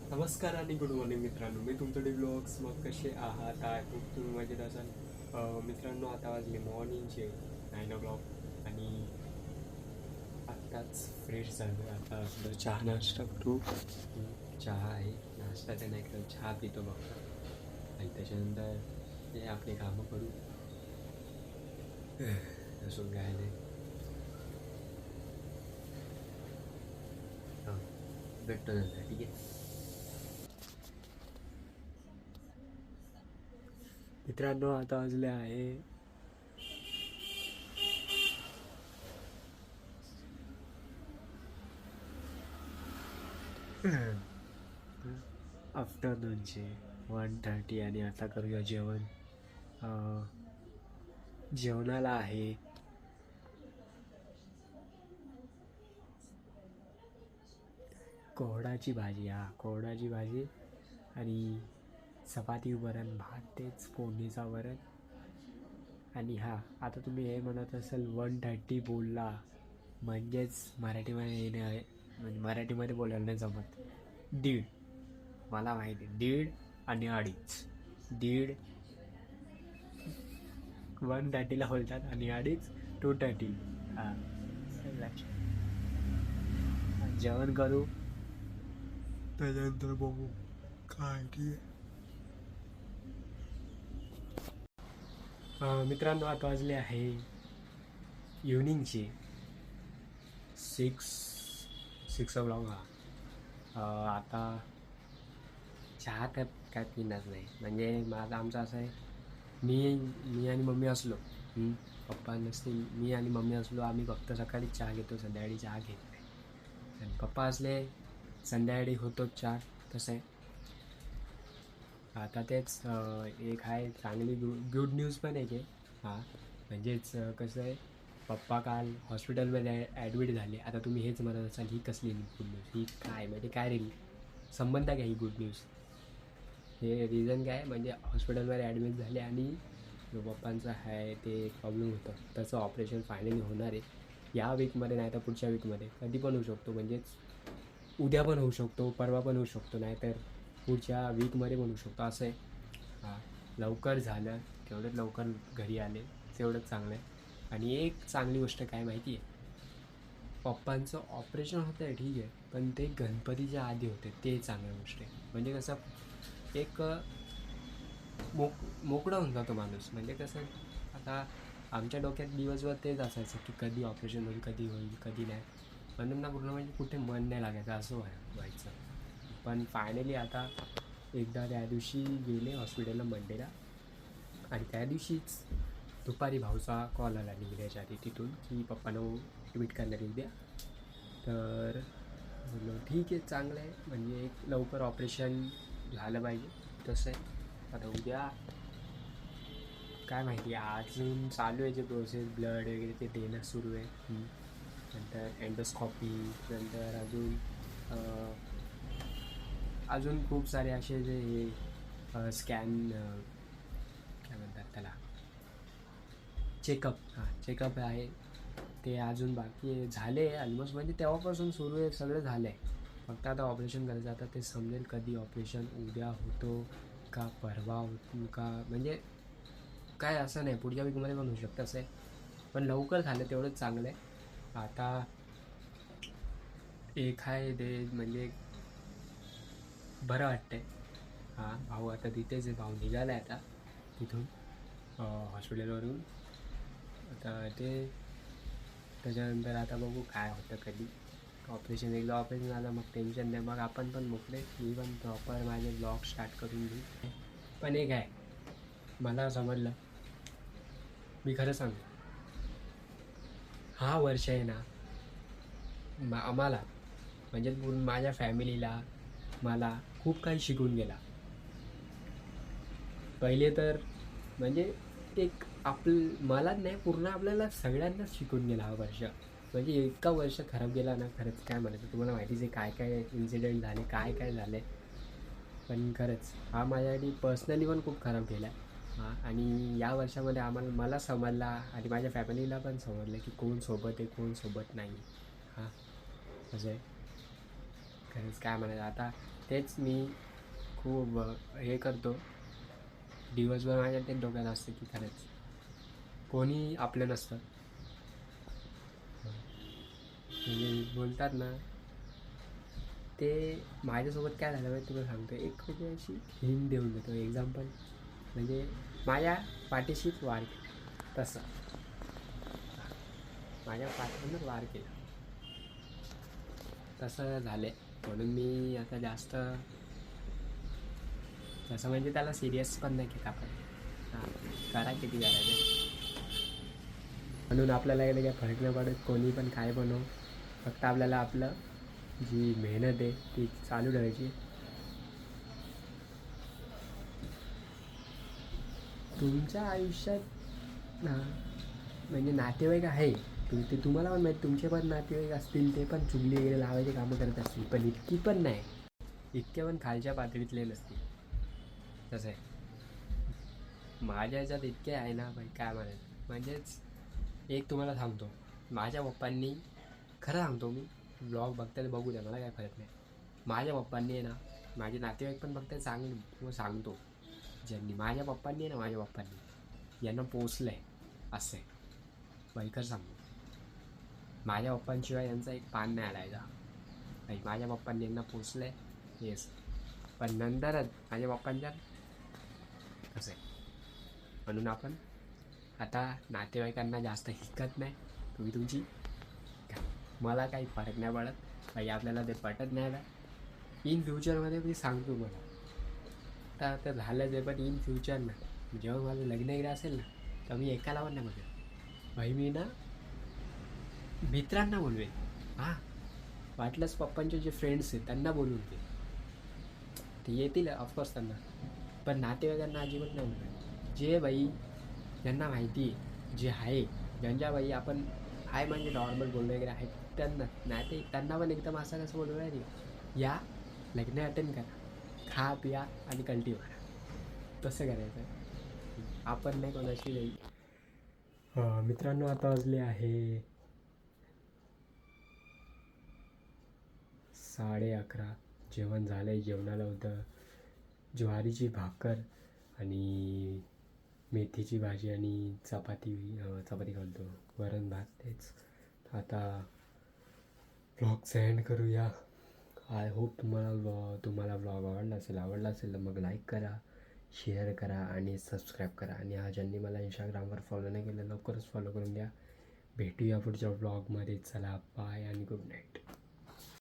नमस्कार आणि good morning मित्रांनो, मी तुमचं डी ब्लॉग्स. मग कसे आहात? आय होप तुम्ही मजेत असाल. मित्रांनो, आता वाजले मॉर्निंगचे 9 o'clock आणि आत्ताच फ्रेश झालो. आता थोडं चहा नाश्ता करू. चहा आहे, नाश्ता तर नाही करत, चहा पितो फक्त. आणि त्याच्यानंतर ते आपले कामं करू. अजून काय नाही. हां, भेटतो नंतर, ठीक आहे. मित्रांनो, आता वाजले आहे आफ्टरनूनचे 1:30 आणि आता करूया जेवण. जेवणाला आहे कोहडाची भाजी. कोहडाची भाजी आणि चपाती, वरण, भात, तेच फोडणीचा वरण. आणि आता तुम्ही हे म्हणत असाल 1:30 बोलला म्हणजेच मराठीमध्ये येणे आहे, म्हणजे मराठीमध्ये बोलायला नाही जमत. दीड, मला माहिती आहे, दीड आणि अडीच. दीड 1:30ला बोलतात आणि अडीच 2:30. हां, जेवण करू, त्याच्यानंतर बघू काय. ठीक आहे मित्रांनो, आता वाजले आहे इव्हनिंगचे 6 o'clock. आता चहा तर काय पिणार नाही. म्हणजे माझं आमचं असं आहे, मी मी आणि मम्मी असलो, पप्पा नसतील, मी आणि मम्मी असलो, आम्ही फक्त सकाळी चहा घेतो, संध्याकाळी चहा घेत नाही. आणि पप्पा असले संध्याकाळी होतो चहा. तसं आहे. आता तेच एक आहे चांगली गुड न्यूज पण आहे की. म्हणजेच कसं आहे, पप्पा काल हॉस्पिटलमध्ये ॲडमिट झाले. आता तुम्ही हेच म्हणत असाल, ही कसली गुड न्यूज, ही काय म्हणजे काय रे, संबंध काय ही गुड न्यूज. हे रिझन काय, म्हणजे हॉस्पिटलमध्ये ॲडमिट झाले आणि जो पप्पांचं आहे ते प्रॉब्लेम होतं, त्याचं ऑपरेशन फायनली होणार आहे या वीकमध्ये, नाही तर पुढच्या वीकमध्ये, कधी पण होऊ शकतो. म्हणजेच उद्या पण होऊ शकतो, परवा पण होऊ शकतो, नाहीतर पुढच्या वीकमध्ये पण होऊ शकतो, असं आहे. लवकर झालं, तेवढंच लवकर घरी आले तेवढंच चांगलं आहे. आणि एक चांगली गोष्ट काय माहिती आहे, पप्पांचं ऑपरेशन होतं आहे ठीक आहे, पण ते गणपतीच्या आधी होते, ते चांगली गोष्ट आहे. म्हणजे कसं एक मोकळं होऊन जातो माणूस. म्हणजे कसं, आता आमच्या डोक्यात दिवसभर तेच असायचं की कधी ऑपरेशन होईल, कधी होईल, कधी नाही. म्हणून ना पूर्ण म्हणजे कुठे मन नाही लागायचं, असं व्हायचं. पण फायनली आता एकदा त्या दिवशी गेले हॉस्पिटलला मंडेला, आणि त्या दिवशीच दुपारी भाऊचा कॉल आला निघण्याच्या आधी तिथून की पप्पांना ॲडमिट करण्यात येऊ द्या. तर बोललो ठीक आहे, चांगलं आहे. म्हणजे एक लवकर ऑपरेशन झालं पाहिजे, तसं आहे. आता उद्या काय माहिती, अजून चालू आहे जे प्रोसेस, ब्लड वगैरे ते देणं सुरू आहे. नंतर एंडोस्कॉपी, नंतर अजून खूप सारे असे जे हे स्कॅन, काय म्हणतात त्याला, चेकअप आहे, ते अजून बाकी आहे. झाले ऑलमोस्ट, म्हणजे तेव्हापासून सुरू आहे, सगळं झालं आहे. फक्त आता ऑपरेशन करायचं. आता ते समजेल कधी ऑपरेशन, उद्या होतो का परवा होतो का, म्हणजे काय असं नाही, पुढच्या वीकमध्ये पण होऊ शकतं, असं आहे. पण लवकर झालं तेवढंच चांगलं आहे. आता एक आहे ते, म्हणजे बरं वाटतंय. भाऊ आता तिथेच आहे, भाऊ निघाला आहे आता तिथून हॉस्पिटलवरून. आता ते त्याच्यानंतर आता बघू काय होतं, कधी ऑपरेशन, एकदा ऑपरेशन झालं मग टेन्शन नाही, मग आपण पण मोकळे, मी पण प्रॉपर माझे ब्लॉग स्टार्ट करून घेऊ. पण एक आहे, मला समजलं, मी खरं सांगू, हा वर्ष आहे ना, आम्हाला म्हणजे माझ्या फॅमिलीला, मला खूप काही शिकून गेला. पहिले तर म्हणजे एक मलाच नाही, पूर्ण आपल्याला सगळ्यांनाच शिकून गेला हा वर्ष. म्हणजे इतका वर्ष खराब गेला ना, खरंच काय म्हणायचं, तुम्हाला माहितीच आहे काय काय इन्सिडेंट झाले, काय काय झाले. पण खरंच हा माझ्यासाठी पर्सनली पण खूप खराब गेला. आणि या वर्षामध्ये मला समजला आणि माझ्या फॅमिलीला पण समजलं की कोण सोबत आहे, कोण सोबत नाही. असं आहे. खरंच काय म्हणायचं आता. तेच मी खूप हे करतो दिवसभर. माझ्या ते डोक्यात असतं की खरंच कोणी आपलं नसतं. म्हणजे बोलतात ना, ते माझ्यासोबत काय झालं माहिती तुला सांगतो. एक म्हणजे अशी हिंट देऊन देतो एक्झाम्पल. म्हणजे माझ्या पाठीशीच वार केला तसं, माझ्या पाठीवरच वार केला तसं झालं. म्हणून मी आता जास्त तसं म्हणजे त्याला सिरियस पण नाही घेत आपण. हां, करा किती करायचं. म्हणून आपल्याला याला काय फरक नाही पडत कोणी पण काय बनव. फक्त आपल्याला आपलं जी मेहनत आहे ती चालू ठेवायची. तुमच्या आयुष्यात ना म्हणजे नातेवाईक आहे ते तुम्हाला पण माहीत. तुमचे पण नातेवाईक असतील, ते पण चुगली वगैरे लावायचे कामं करत असतील, पण इतकी पण नाही, इतके पण खालच्या पातळीतले नसतील. तसं आहे माझ्या ह्याच्यात इतके आहे ना भाई, काय म्हणायचं. म्हणजेच एक तुम्हाला सांगतो, माझ्या पप्पांनी, खरं सांगतो मी, ब्लॉग बघताना बघू द्या, मला काय फरक नाही. माझ्या पप्पांनी आहे ना, माझे नातेवाईक पण बघताय सांगेन मग सांगतो, ज्यांनी माझ्या पप्पांनी आहे ना, माझ्या पप्पांनी यांना पोचलं आहे असं आहे. भयकर सांगतो, माझ्या पप्पांशिवाय यांचा एक पान नाही आलायचा भाई. माझ्या पप्पांनी यांना पोचलं आहे येस, पण नंतरच माझ्या पप्पांच्या कसं आहे. म्हणून आपण आता नातेवाईकांना जास्त हिकत नाही. तुम्ही तुमची, मला काही फरक नाही पडत भाई, आपल्याला ते पटत नाही ना. इन फ्युचरमध्ये मी सांगतो मला, आता झालं ते, पण इन फ्युचर ना जेव्हा माझं लग्न वगैरे असेल ना, तर मी एकाला पण नाही बघेल भाई. मी ना मित्रांना बोलवेन. हां, वाटलंच पप्पांचे जे फ्रेंड्स आहेत त्यांना बोलवून घे, ते येतील ऑफकोर्स त्यांना, पण नातेवाईकांना अजिबात नाही बोलवेन. जे बाई ज्यांना माहिती आहे, जे आहे, ज्यांच्या बाई आपण आहे म्हणजे नॉर्मल बोलणं वगैरे आहे, त्यांना नाही ते त्यांना पण एकदम असं कसं बोलू आहे, या लग्न अटेंड करा, खा पिया आणि कल्टी मारा, तसं करायचं आहे. आपण नाही कोणाशी नाही. मित्रांनो, आता वाजले आहे 11:30. जेवण झालं आहे. जेवणाला होतं ज्वारीची भाकर आणि मेथीची भाजी आणि चपाती. चपाती घालतो, वरण भात, तेच. आता व्लॉगचा एंड करूया. आय होप तुम्हाला व्लॉग आवडला असेल तर मग लाईक करा, शेअर करा आणि सबस्क्राईब करा. आणि हा ज्यांनी मला इंस्टाग्रामवर फॉलो नाही केलं, लवकरच फॉलो करून द्या. भेटूया पुढच्या व्लॉगमध्ये. चला, बाय आणि गुड नाईट.